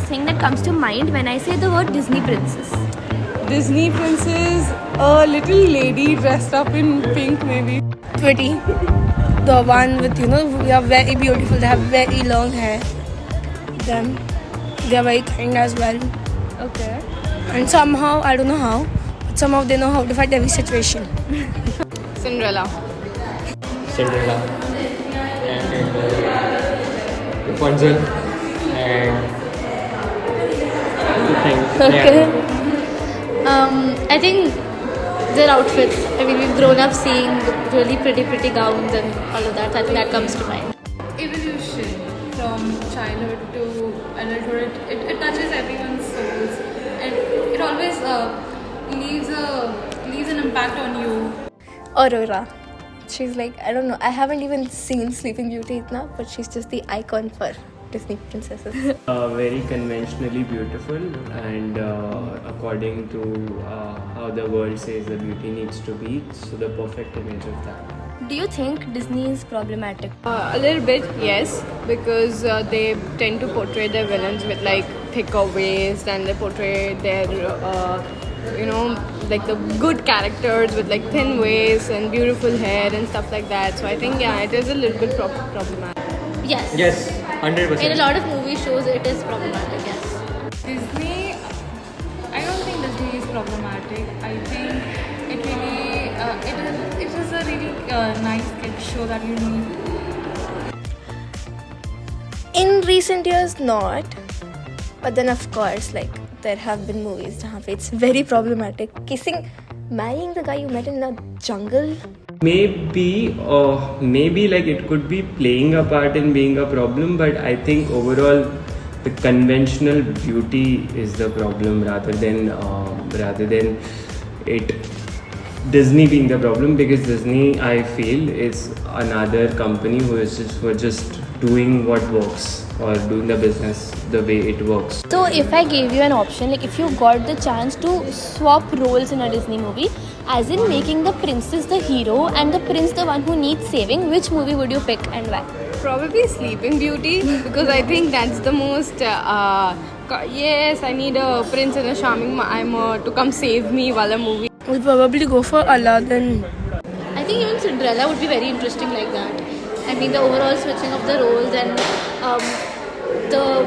thing that comes to mind when I say the word Disney princess? Disney princess, a little lady dressed up in pink maybe. Pretty. The one with, we are very beautiful. They have very long hair. Them. They are very kind as well. Okay. And somehow, I don't know how, but somehow they know how to fight every situation. Cinderella. And Rapunzel and Okay. I think their outfits. I mean, we've grown up seeing really pretty gowns and all of that. I think that comes to mind. Evolution from childhood to adulthood, it touches everyone's souls, and it always leaves an impact on you. Aurora. She's like, I don't know, I haven't even seen Sleeping Beauty now, but she's just the icon for Disney princesses. Very conventionally beautiful, and according to how the world says the beauty needs to be, so the perfect image of that. Do you think Disney is problematic? A little bit, yes, because they tend to portray their villains with like thicker waist, and they portray their, like the good characters with like thin waist and beautiful hair and stuff like that. So I think, yeah, it is a little bit problematic. Yes. 100%. In a lot of movie shows, it is problematic. Yes. Disney, I don't think Disney is problematic. I think it really, it is a really nice kid show that you need. In recent years, not. But then, of course, like, there have been movies where it's very problematic. Marrying the guy you met in the jungle. Maybe like it could be playing a part in being a problem, but I think overall the conventional beauty is the problem rather than it Disney being the problem, because Disney, I feel, is another company who is just doing what works, or doing the business the way it works. So if I gave you an option, like if you got the chance to swap roles in a Disney movie, as in making the princess the hero and the prince the one who needs saving, which movie would you pick and why? Probably Sleeping Beauty, because I think that's the most, yes, I need a prince and a charming mimer to come save me while a movie. We'll probably go for Aladdin. I think even Cinderella would be very interesting like that. I mean, the overall switching of the roles and the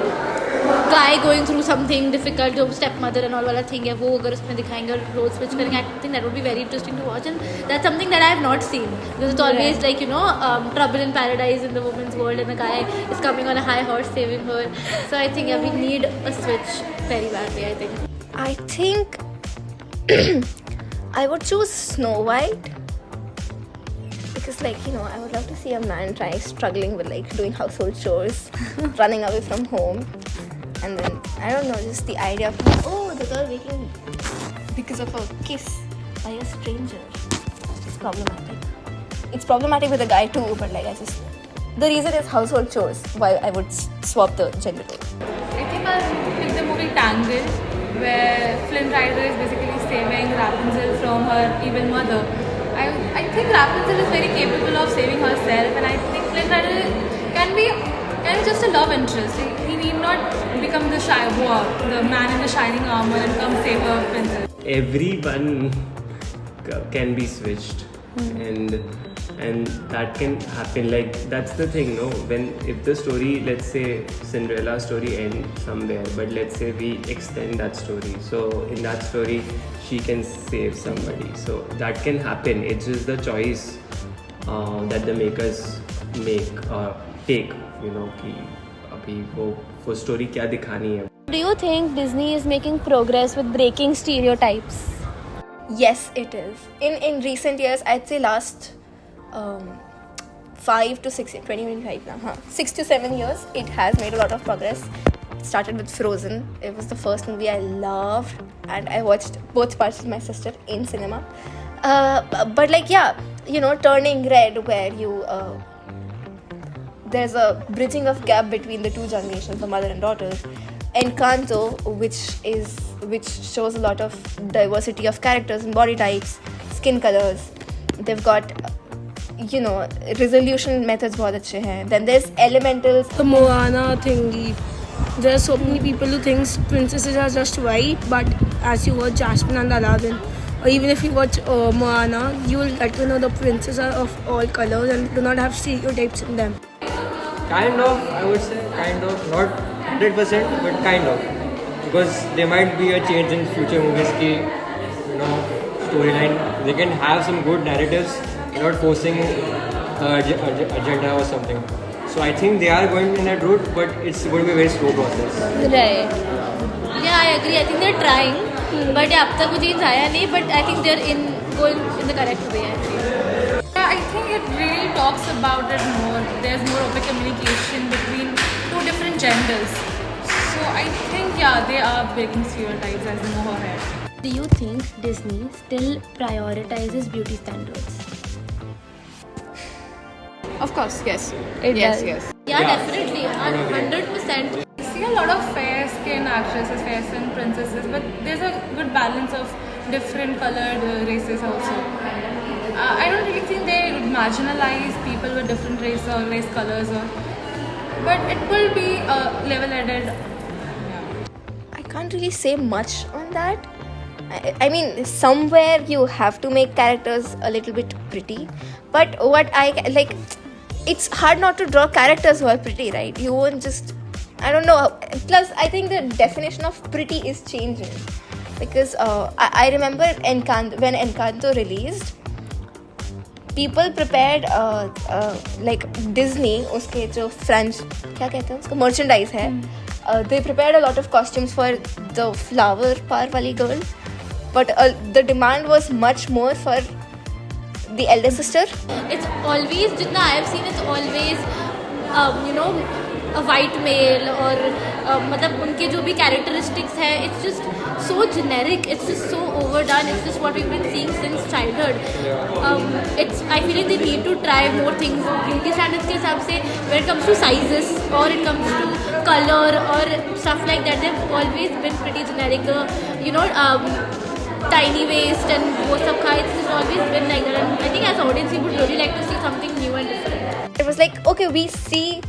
guy going through something difficult, जो stepmother and all वाला thing है, वो अगर उसमें दिखाएंगे और role switch करेंगे, I think that would be very interesting to watch, and that's something that I have not seen, because it's always like, trouble in paradise in the woman's world, and the guy is coming on a high horse saving her. So I think, yeah, we need a switch very badly, I think. I think I would choose Snow White. Because, I would love to see a man struggling with, doing household chores, running away from home. And then, I don't know, just the idea of, the girl waking because of a kiss by a stranger. It's problematic. It's problematic with a guy too, but, the reason is household chores, why I would swap the gender role. I think I'll pick the movie Tangled, where Flynn Rider is basically saving Rapunzel from her evil mother. I think Rapunzel is very capable of saving herself, and I think Flynn Rider can be just a love interest. He need not become the man in the shining armor and come save her princess. Everyone can be switched, and that can happen. That's the thing, no? If the story, let's say Cinderella story ends somewhere, but let's say we extend that story, so in that story she can save somebody, so that can happen. It's just the choice that the makers take, कि अभी वो story क्या दिखानी है. Do you think Disney is making progress with breaking stereotypes? Yes, it is. In recent years, I'd say last 5 to 6 years, 2025 now, 6 to 7 years, it has made a lot of progress. It started with Frozen. It was the first movie I loved, and I watched both parts with my sister in cinema. But Turning Red, where there's a bridging of gap between the two generations, the mother and daughter. Encanto, which shows a lot of diversity of characters and body types, skin colors. They've got resolution methods बहुत अच्छे हैं. Then there's Elementals. The Moana thingy. there are so many people who think princesses are just white, but as you watch Jasmine and Aladdin, or even if you watch Moana, you will get to know the princesses are of all colors and do not have stereotypes in them. Kind of, I would say, kind of, not 100%, but kind of. Because there might be a change in future movies ki, storyline. They can have some good narratives without forcing agenda or something. So I think they are going in that route, but it's going to be a very slow process. Right. Yeah, I agree. I think they're trying, but अब तक वो चीज़ आया नहीं. But I think they're going in the correct way. I feel. Yeah, I think it really talks about it more. There's more open communication between two different genders. So I think they are breaking stereotypes as they move ahead. Do you think Disney still prioritizes beauty standards? Of course, yes. Yes. Yeah, definitely. 100%. I see a lot of fair skin actresses, fair skin princesses, but there's a good balance of different colored races also. I don't really think they marginalize people with different race or race colors, but it will be level-headed. I can't really say much on that. I mean, somewhere you have to make characters a little bit pretty, but what I like, it's hard not to draw characters who are pretty, right? You won't just, I don't know. Plus, I think the definition of pretty is changing because I remember when Encanto released, people prepared like Disney, उसके जो French क्या कहते हैं उसको merchandise है, they prepared a lot of costumes for the flower power वाली girl, but the demand was much more for the elder sister. It's always, जितना I have seen, it's always a white male or मतलब उनके जो भी characteristics है, it's just so generic, it's just so overdone, it's just what we've been seeing since childhood. I feel like they need to try more things beauty standards के हिसाब से when it comes to sizes or it comes to color or stuff like that. They've always been pretty generic. Tiny waist and वो सब का, it's just always been like that, and I think as audience we would really like to see something new and different. It was like, okay, we see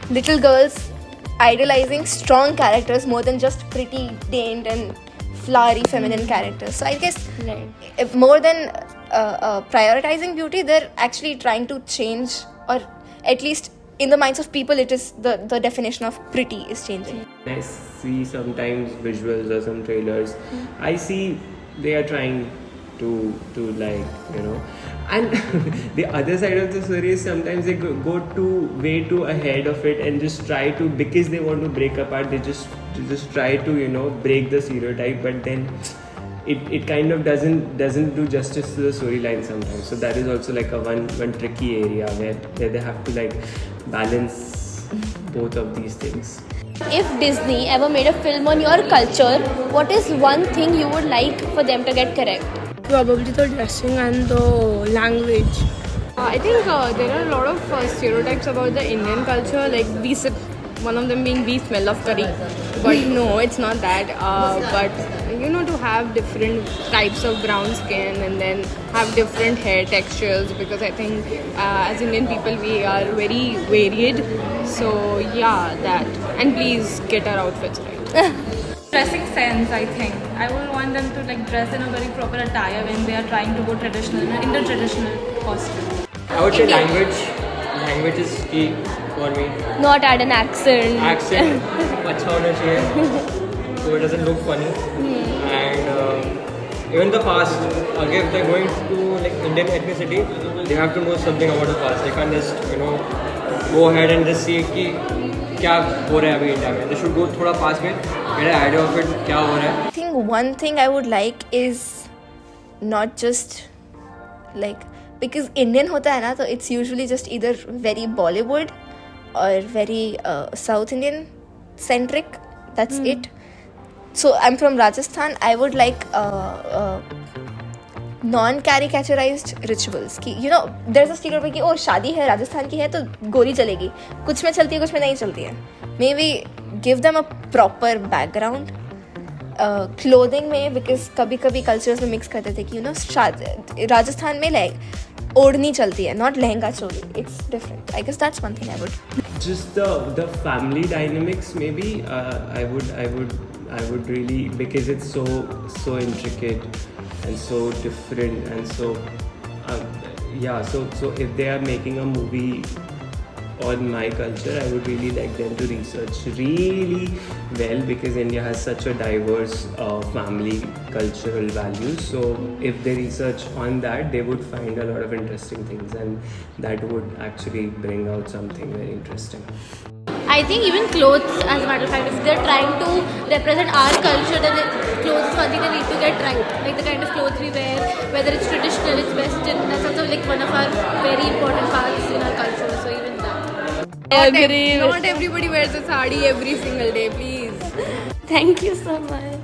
little girls idolizing strong characters more than just pretty, dainty and flowery feminine characters. So I guess more than prioritizing beauty, they're actually trying to change, or at least in the minds of people, it is the definition of pretty is changing. I see sometimes visuals or some trailers, I see they are trying to like, and the other side of the story is sometimes they go way too ahead of it and just try to, because they want to break apart, they just try to break the stereotype, but then it kind of doesn't do justice to the storyline sometimes. So that is also like a one tricky area where they have to like balance both of these things. If Disney ever made a film on your culture, what is one thing you would like for them to get correct? Probably the dressing and the language. I think there are a lot of stereotypes about the Indian culture, like one of them being we smell of curry, but no, it's not that. But to have different types of brown skin and then have different hair textures, because I think as Indian people we are very varied. So that, and please get our outfits right. Dressing sense, I think. I would want them to like dress in a very proper attire when they are trying to go traditional, in the traditional costume. I would say language is key for me. Not add an accent. Accent अच्छा होना चाहिए, so it doesn't look funny. And even the past, if they're going to like Indian ethnicity, they have to know something about the past. They can't just go ahead and just see कि क्या हो रहा है अभी India में. They should go थोड़ा past में, get an idea of it क्या हो रहा है. I think one thing I would like is not just like, because Indian होता है ना, तो it's usually just either very Bollywood or very South Indian centric. That's it. So I'm from Rajasthan. I would like non-caricaturized rituals. कि there's a stereotype कि शादी है राजस्थान की है तो गोरी चलेगी, कुछ में चलती है कुछ में नहीं चलती है. Maybe give them a proper background. Clothing में, because कभी cultures में mix करते थे कि राजस्थान में ओढ़नी चलती है, not lehenga choli. It's different. I guess that's one thing I would. just the family dynamics maybe. I would really, because it's so intricate and so different and so yeah. So if they are making a movie on my culture, I would really like them to research really well, because India has such a diverse family cultural values. So if they research on that, they would find a lot of interesting things, and that would actually bring out something very interesting. I think even clothes, as a matter of fact, if they're trying to represent our culture, then clothes is one thing they need to get right. Like the kind of clothes we wear, whether it's traditional, it's western, that's also like one of our very important parts in our culture. So even that. Not everybody wears a sari every single day, please. Thank you so much.